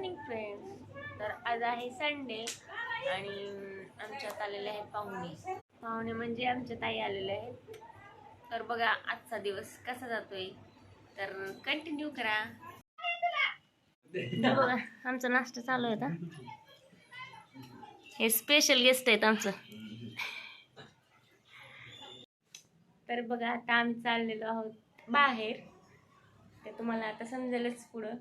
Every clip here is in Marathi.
Morning friends. तर आज आहे संडे आणि आमच्यात आलेले आहेत पाहुणे म्हणजे आमच्या ताई आलेले आहेत. तर बघा आजचा दिवस कसा जातोय तर कंटिन्यू करा. बघा आमचा नाश्ता चालू आहे. हे स्पेशल गेस्ट आहेत आमचं. तर बघा आता आम्ही चाललेलो आहोत बाहेर. ते तुम्हाला आता समजेलच पुढं.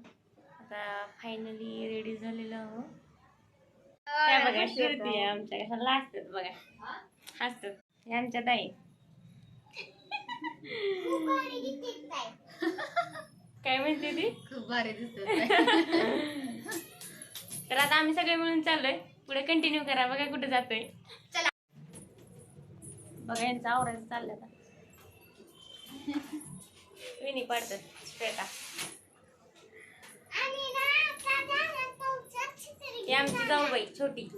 आता फायनली रेडी झालेलो आहोत. त्या बघा श्रुती आहे आमच्या कशाला लाजतात बघा हसतात. हे आमच्या ताई काय म्हणते ती खूप भारी दिसत. तर आता आम्ही सगळे मिळून चाललोय. पुढे कंटिन्यू करा. बघा कुठे जातोय. चला बघा यांचं आवरायचं चाललं आता. विनी पाडतात श्वेता. ही आमची जाऊबाई छोटी.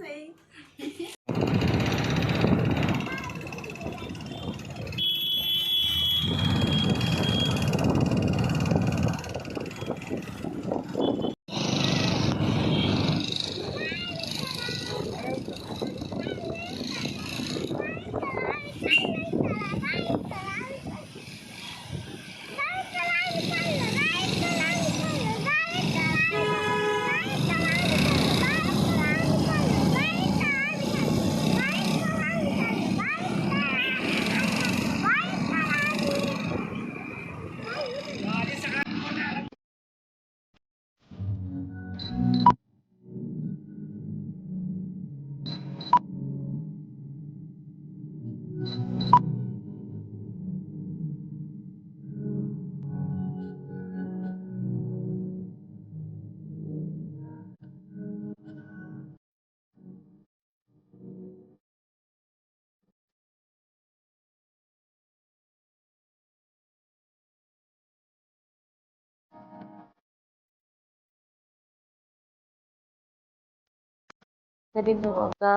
तरी बघा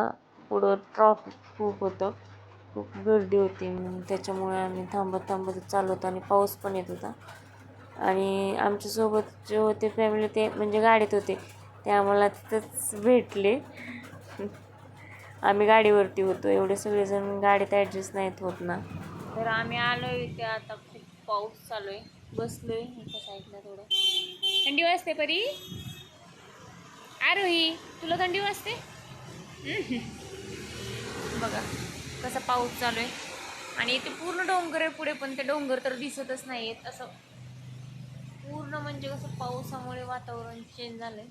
पुढं ट्रॉफिक खूप होतं. खूप गर्दी होती. त्याच्यामुळे आम्ही थांबत चालू होतो आणि पाऊस पण येत होता. आणि आमच्यासोबत जे होते फॅमिली ते म्हणजे गाडीत होते ते आम्हाला तिथंच भेटले. आम्ही गाडीवरती होतो. एवढे सगळेजण गाडीत ॲडजस्ट नाहीत होत ना. तर आम्ही आलोय इथे. आता खूप पाऊस चालू आहे. बसलोय एका साईडला. थोडं थंडी वाजते परी. आरोही तुला थंडी वाजते. बघा कसा पाऊस चालू आहे. आणि इथे पूर्ण डोंगर आहे पुढे पण ते डोंगर तर दिसतच नाहीयेत. असं पूर्ण म्हणजे कसं पावसामुळे वातावरण चेंज झालंय.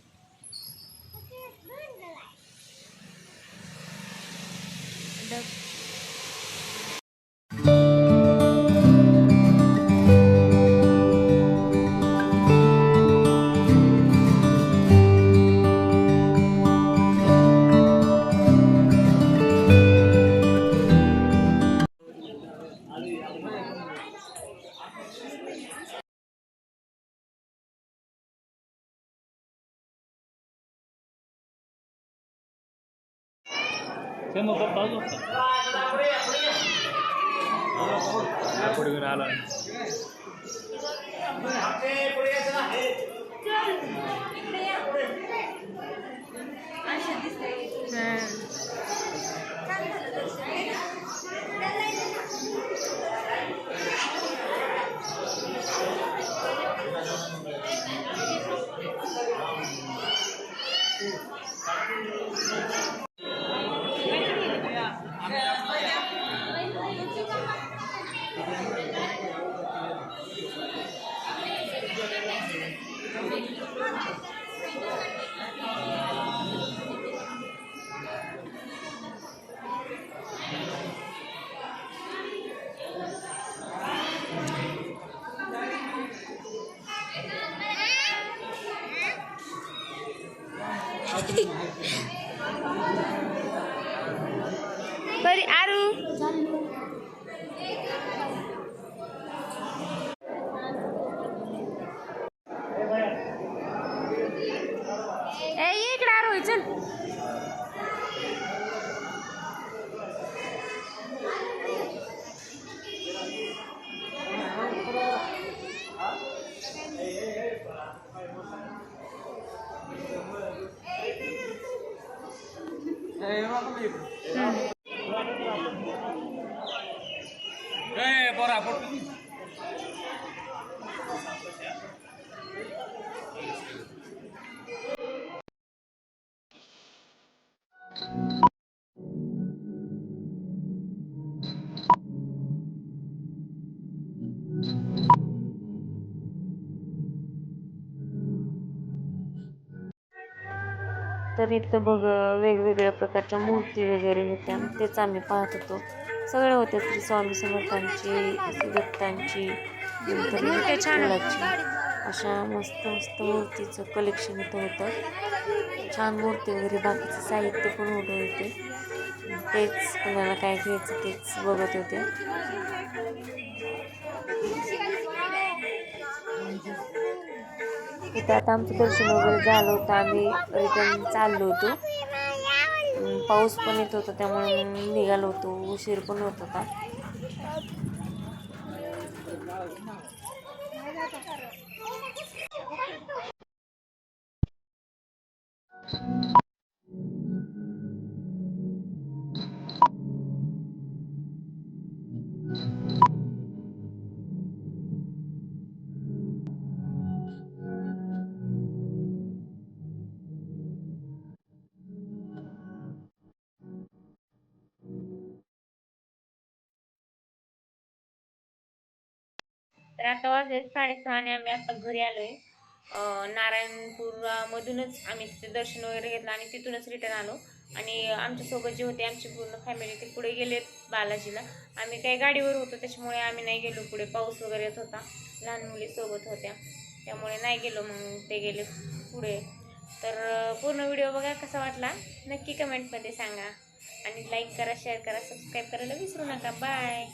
बरी आरू इकडे आरू चल. तर इथं बघ वेगवेगळ्या प्रकारच्या मूर्ती वगैरे होत्या, तेच आम्ही पाहत होतो. सगळे होते श्री स्वामी समर्थांची, श्री दत्तांची, नंतर विठ्ठलाची, अशा मस्त मस्त मूर्तीचं कलेक्शन इथं होतं. छान मूर्ती वगैरे बाकीचं साहित्य पण होतं इथे. तेच कोणाला काय घ्यायचं तेच बघत होते. इथं आता आमचं दर्शन वगैरे झालं होतं, आम्ही रिटर्न चाललो होतो. पाऊस पण येत होता त्यामुळे निघालो होतो, उशीर पण होत होता. तर आता वाजले 6:30 आणि आम्ही आता घरी आलोय. नारायणपूर मधूनच आम्ही तिथे दर्शन वगैरे घेतलं आणि तिथूनच रिटर्न आलो. आणि आमच्यासोबत जे होते आमची पूर्ण फॅमिली ते पुढे गेलेत बालाजीला. आम्ही काही गाडीवर होतो त्याच्यामुळे आम्ही नाही गेलो पुढे, पाऊस वगैरे येत होता, लहान मुली सोबत होत्या त्यामुळे नाही गेलो. मग ते गेले पुढे. तर पूर्ण व्हिडिओ बघा, कसा वाटला नक्की कमेंटमध्ये सांगा आणि लाईक करा, शेअर करा, सबस्क्राईब करायला विसरू नका. बाय.